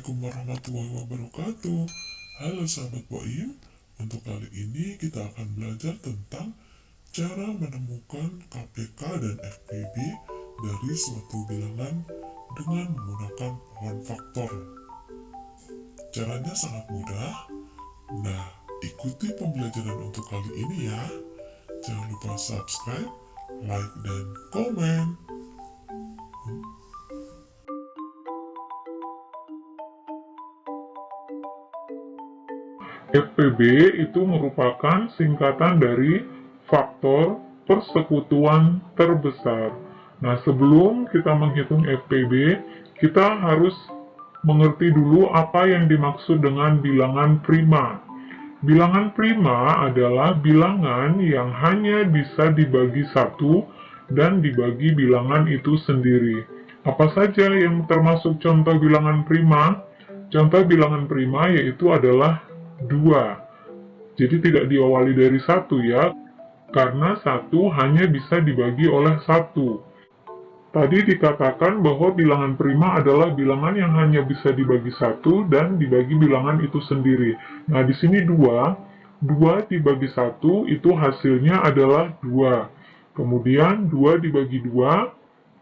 Assalamualaikum warahmatullahi wabarakatuh. Halo sahabat Boim, untuk kali ini kita akan belajar tentang cara menemukan KPK dan FPB dari suatu bilangan dengan menggunakan pohon faktor. Caranya sangat mudah. Nah, ikuti pembelajaran untuk kali ini ya. Jangan lupa subscribe, like, dan komen. FPB itu merupakan singkatan dari faktor persekutuan terbesar. Nah, sebelum kita menghitung FPB, kita harus mengerti dulu apa yang dimaksud dengan bilangan prima. Bilangan prima adalah bilangan yang hanya bisa dibagi satu dan dibagi bilangan itu sendiri. Apa saja yang termasuk contoh bilangan prima? Contoh bilangan prima yaitu adalah 2. Jadi tidak diawali dari 1 ya, karena 1 hanya bisa dibagi oleh 1. Tadi dikatakan bahwa bilangan prima adalah bilangan yang hanya bisa dibagi 1 dan dibagi bilangan itu sendiri. Nah, di sini 2. 2 dibagi 1 itu hasilnya adalah 2. Kemudian 2 dibagi 2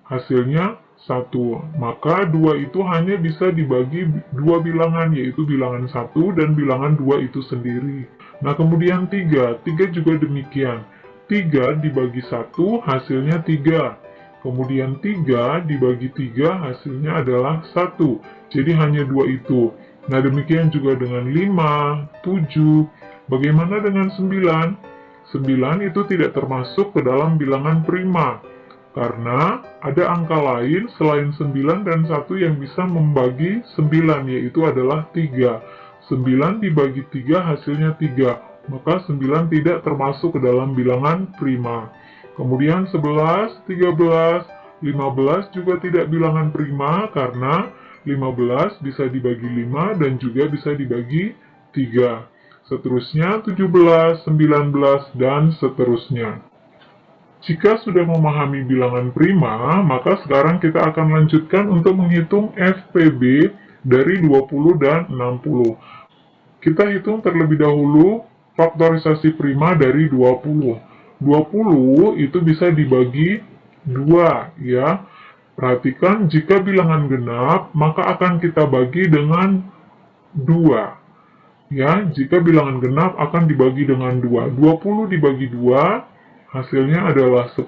hasilnya 1. Maka 2 itu hanya bisa dibagi 2 bilangan, yaitu bilangan 1 dan bilangan 2 itu sendiri. Nah, kemudian 3. 3 juga demikian. 3 dibagi 1 hasilnya 3. Kemudian 3 dibagi 3 hasilnya adalah 1. Jadi hanya 2 itu. Nah, demikian juga dengan 5, 7. Bagaimana dengan 9? 9 itu tidak termasuk ke dalam bilangan prima. Karena ada angka lain selain 9 dan 1 yang bisa membagi 9, yaitu adalah 3. 9 dibagi 3 hasilnya 3, maka 9 tidak termasuk ke dalam bilangan prima. Kemudian 11, 13, 15 juga tidak bilangan prima karena 15 bisa dibagi 5 dan juga bisa dibagi 3. Seterusnya 17, 19, dan seterusnya. Jika sudah memahami bilangan prima, maka sekarang kita akan lanjutkan untuk menghitung FPB dari 20 dan 60. Kita hitung terlebih dahulu faktorisasi prima dari 20. 20 itu bisa dibagi 2, ya. Perhatikan, jika bilangan genap, maka akan kita bagi dengan 2. Ya, jika bilangan genap akan dibagi dengan 2. 20 dibagi 2, hasilnya adalah 10,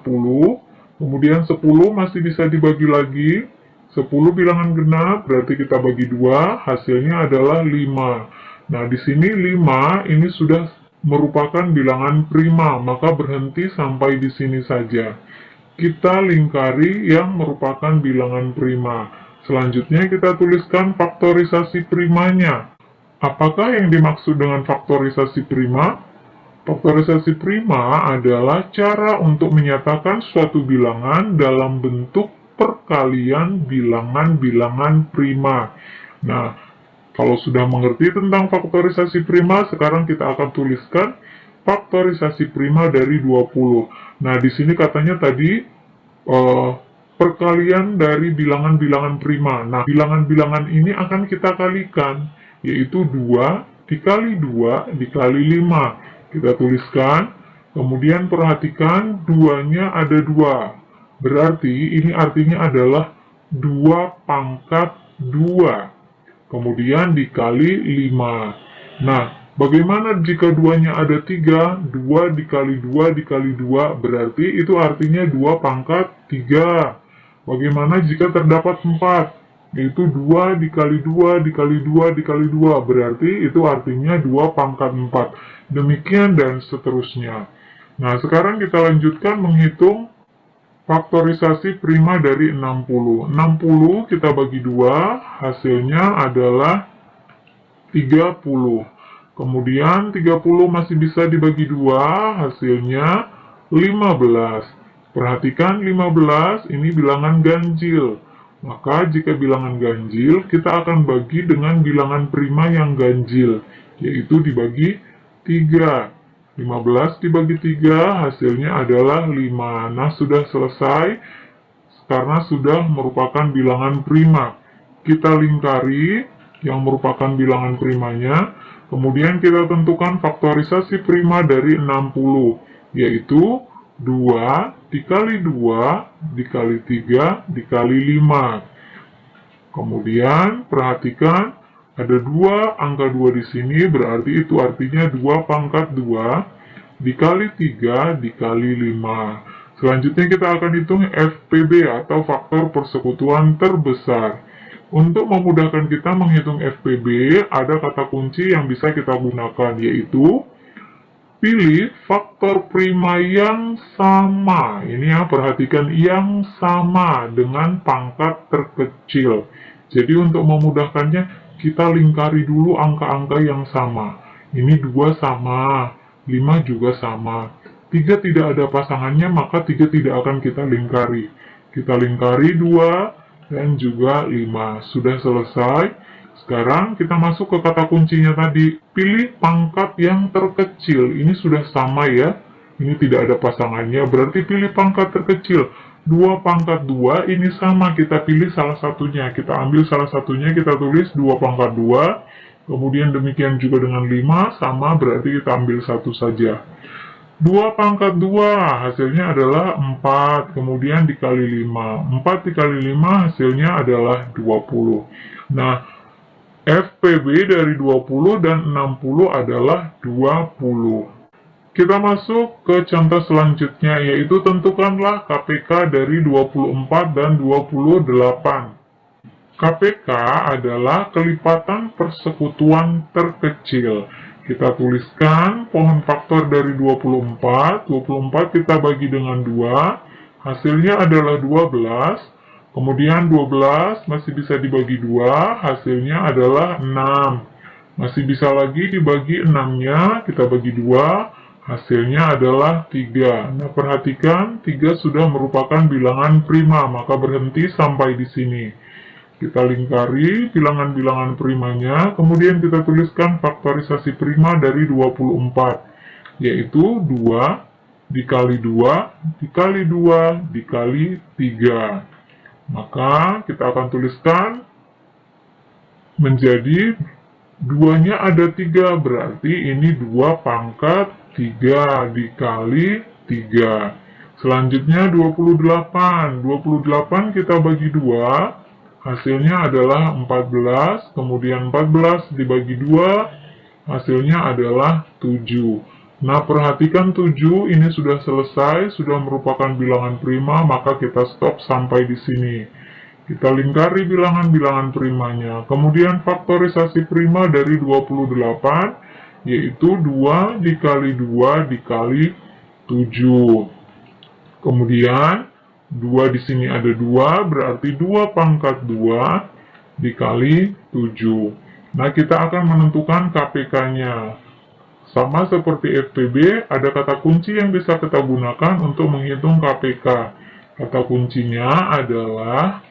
kemudian 10 masih bisa dibagi lagi, 10 bilangan genap, berarti kita bagi 2, hasilnya adalah 5. Nah, di sini 5 ini sudah merupakan bilangan prima, maka berhenti sampai di sini saja. Kita lingkari yang merupakan bilangan prima. Selanjutnya kita tuliskan faktorisasi primanya. Apakah yang dimaksud dengan faktorisasi prima? Faktorisasi prima adalah cara untuk menyatakan suatu bilangan dalam bentuk perkalian bilangan-bilangan prima. Nah, kalau sudah mengerti tentang faktorisasi prima, sekarang kita akan tuliskan faktorisasi prima dari 20. Nah, di sini katanya tadi perkalian dari bilangan-bilangan prima. Nah, bilangan-bilangan ini akan kita kalikan, yaitu 2 dikali 2 dikali 5. Kita tuliskan, kemudian perhatikan 2-nya ada 2. Berarti ini artinya adalah 2 pangkat 2. Kemudian dikali 5. Nah, bagaimana jika 2-nya ada 3? 2 dikali 2 dikali 2 berarti itu artinya 2 pangkat 3. Bagaimana jika terdapat 4? Yaitu 2 dikali 2 dikali 2 dikali 2, berarti itu artinya 2 pangkat 4. Demikian dan seterusnya. Nah, sekarang kita lanjutkan menghitung faktorisasi prima dari 60. 60 kita bagi 2, hasilnya adalah 30. Kemudian 30 masih bisa dibagi 2, hasilnya 15. Perhatikan 15 ini bilangan ganjil. Maka jika bilangan ganjil, kita akan bagi dengan bilangan prima yang ganjil, yaitu dibagi 3. 15 dibagi 3, hasilnya adalah 5. Nah, sudah selesai, karena sudah merupakan bilangan prima. Kita lingkari yang merupakan bilangan primanya. Kemudian kita tentukan faktorisasi prima dari 60, yaitu 2 dikali 2 dikali 3 dikali 5. Kemudian perhatikan ada dua angka 2 di sini, berarti itu artinya 2 pangkat 2 dikali 3 dikali 5. Selanjutnya kita akan hitung FPB atau faktor persekutuan terbesar. Untuk memudahkan kita menghitung FPB, ada kata kunci yang bisa kita gunakan, yaitu pilih faktor prima yang sama. Ini ya, perhatikan yang sama dengan pangkat terkecil. Jadi untuk memudahkannya, kita lingkari dulu angka-angka yang sama. Ini 2 sama, 5 juga sama. 3 tidak ada pasangannya, maka 3 tidak akan kita lingkari. Kita lingkari 2 dan juga 5. Sudah selesai. Sekarang kita masuk ke kata kuncinya tadi. Pilih pangkat yang terkecil. Ini sudah sama ya. Ini tidak ada pasangannya. Berarti pilih pangkat terkecil. 2 pangkat 2 ini sama. Kita pilih salah satunya. Kita ambil salah satunya. Kita tulis 2 pangkat 2. Kemudian demikian juga dengan 5. Sama berarti kita ambil satu saja. 2 pangkat 2 hasilnya adalah 4, kemudian dikali 5. 4 dikali 5 hasilnya adalah 20. Nah, FPB dari 20 dan 60 adalah 20. Kita masuk ke contoh selanjutnya, yaitu tentukanlah KPK dari 24 dan 28. KPK adalah kelipatan persekutuan terkecil. Kita tuliskan pohon faktor dari 24. 24 kita bagi dengan 2. Hasilnya adalah 12. Kemudian 12 masih bisa dibagi 2. Hasilnya adalah 6. Masih bisa lagi dibagi 6-nya. Kita bagi 2. Hasilnya adalah 3. Nah, perhatikan 3 sudah merupakan bilangan prima. Maka berhenti sampai di sini. Kita lingkari bilangan-bilangan primanya, kemudian kita tuliskan faktorisasi prima dari 24, yaitu 2 dikali 2 dikali 2 dikali 3. Maka kita akan tuliskan menjadi 2-nya ada 3, berarti ini 2 pangkat 3 dikali 3. Selanjutnya 28. 28 kita bagi 2. Hasilnya adalah 14, kemudian 14 dibagi 2, hasilnya adalah 7. Nah, perhatikan 7 ini sudah selesai, sudah merupakan bilangan prima, maka kita stop sampai di sini. Kita lingkari bilangan-bilangan primanya. Kemudian faktorisasi prima dari 28, yaitu 2 dikali 2 dikali 7. Kemudian 2 di sini ada 2, berarti 2 pangkat 2 dikali 7. Nah, kita akan menentukan KPK-nya. Sama seperti FPB, ada kata kunci yang bisa kita gunakan untuk menghitung KPK. Kata kuncinya adalah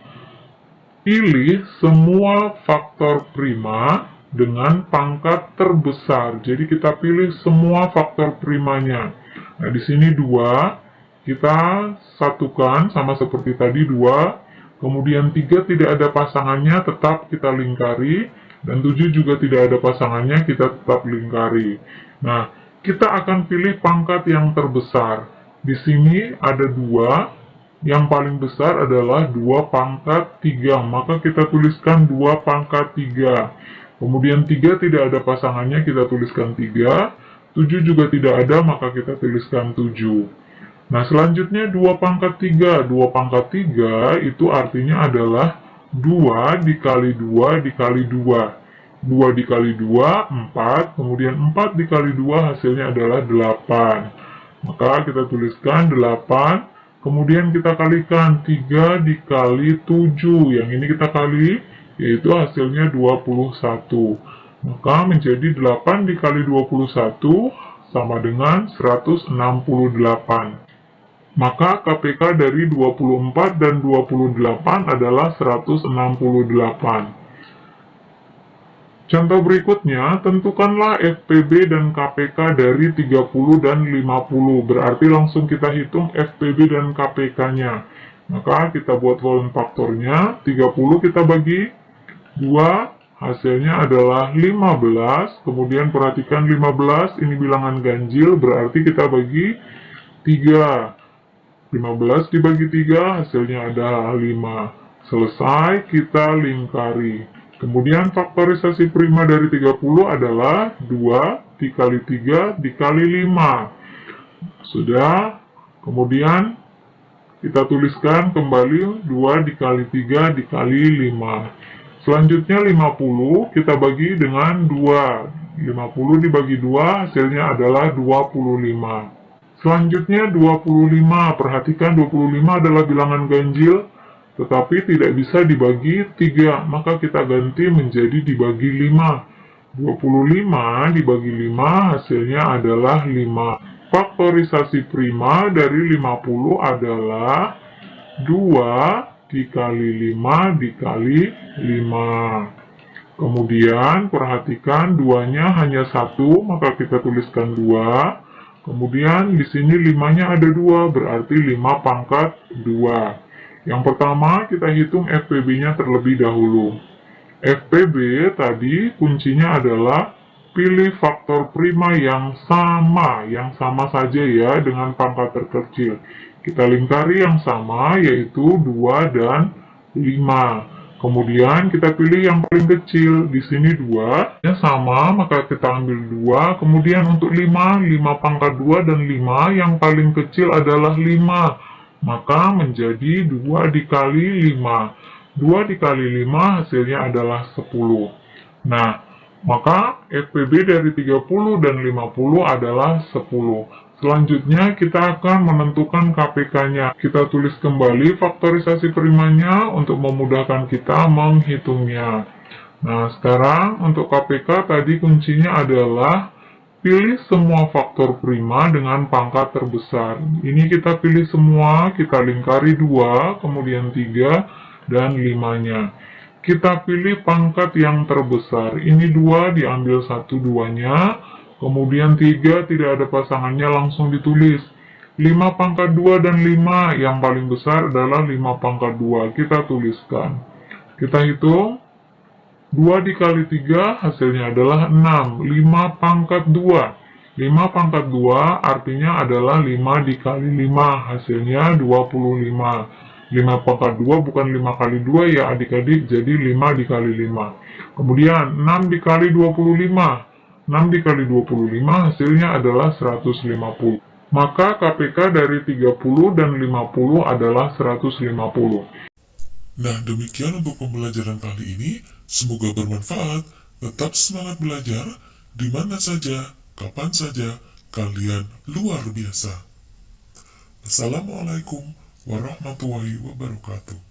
pilih semua faktor prima dengan pangkat terbesar. Jadi kita pilih semua faktor primanya. Nah, di sini 2. Kita satukan sama seperti tadi 2, kemudian 3 tidak ada pasangannya, tetap kita lingkari, dan 7 juga tidak ada pasangannya, kita tetap lingkari. Nah, kita akan pilih pangkat yang terbesar. Di sini ada 2, yang paling besar adalah 2 pangkat 3, maka kita tuliskan 2 pangkat 3. Kemudian 3 tidak ada pasangannya, kita tuliskan 3, 7 juga tidak ada, maka kita tuliskan 7. Nah, selanjutnya 2 pangkat 3. 2 pangkat 3 itu artinya adalah 2 dikali 2 dikali 2. 2 dikali 2, 4. Kemudian 4 dikali 2 hasilnya adalah 8. Maka kita tuliskan 8. Kemudian kita kalikan 3 dikali 7. Yang ini kita kali, yaitu hasilnya 21. Maka menjadi 8 dikali 21 sama dengan 168. Maka KPK dari 24 dan 28 adalah 168. Contoh berikutnya, tentukanlah FPB dan KPK dari 30 dan 50. Berarti langsung kita hitung FPB dan KPK-nya. Maka kita buat volume faktornya, 30 kita bagi 2, hasilnya adalah 15. Kemudian perhatikan 15 ini bilangan ganjil, berarti kita bagi 3. 15 dibagi 3 hasilnya adalah 5. Selesai, kita lingkari. Kemudian faktorisasi prima dari 30 adalah 2 dikali 3 dikali 5. Sudah. Kemudian kita tuliskan kembali 2 dikali 3 dikali 5. Selanjutnya 50 kita bagi dengan 2. 50 dibagi 2 hasilnya adalah 25. Selanjutnya 25. Perhatikan 25 adalah bilangan ganjil tetapi tidak bisa dibagi 3, maka kita ganti menjadi dibagi 5. 25 dibagi 5 hasilnya adalah 5. Faktorisasi prima dari 50 adalah 2 dikali 5 dikali 5. Kemudian perhatikan 2-nya hanya 1, maka kita tuliskan 2. Kemudian di sini 5-nya ada 2, berarti 5 pangkat 2. Yang pertama kita hitung FPB-nya terlebih dahulu. FPB tadi kuncinya adalah pilih faktor prima yang sama saja ya dengan pangkat terkecil. Kita lingkari yang sama yaitu 2 dan 5. Kemudian kita pilih yang paling kecil. Di sini 2 nya sama, maka kita ambil 2. Kemudian untuk 5 pangkat 2 dan 5 yang paling kecil adalah 5. Maka menjadi 2 dikali 5. 2 dikali 5 hasilnya adalah 10. Nah, maka FPB dari 30 dan 50 adalah 10. Selanjutnya kita akan menentukan KPK-nya. Kita tulis kembali faktorisasi primanya untuk memudahkan kita menghitungnya. Nah, sekarang untuk KPK tadi kuncinya adalah pilih semua faktor prima dengan pangkat terbesar. Ini kita pilih semua, kita lingkari 2, kemudian 3, dan 5-nya. Kita pilih pangkat yang terbesar. Ini 2, diambil 1 2-nya. Kemudian 3, tidak ada pasangannya, langsung ditulis. 5 pangkat 2 dan 5, yang paling besar adalah 5 pangkat 2. Kita tuliskan. Kita hitung. 2 dikali 3 hasilnya adalah 6. 5 pangkat 2. 5 pangkat 2 artinya adalah 5 dikali 5. Hasilnya 25. 5 pangkat 2 bukan 5 kali 2 ya adik-adik. Jadi 5 dikali 5. Kemudian 6 dikali 25. 6 dikali 25 hasilnya adalah 150. Maka KPK dari 30 dan 50 adalah 150. Nah, demikian untuk pembelajaran kali ini. Semoga bermanfaat. Tetap semangat belajar. Di mana saja, kapan saja, kalian luar biasa. Assalamualaikum warahmatullahi wabarakatuh.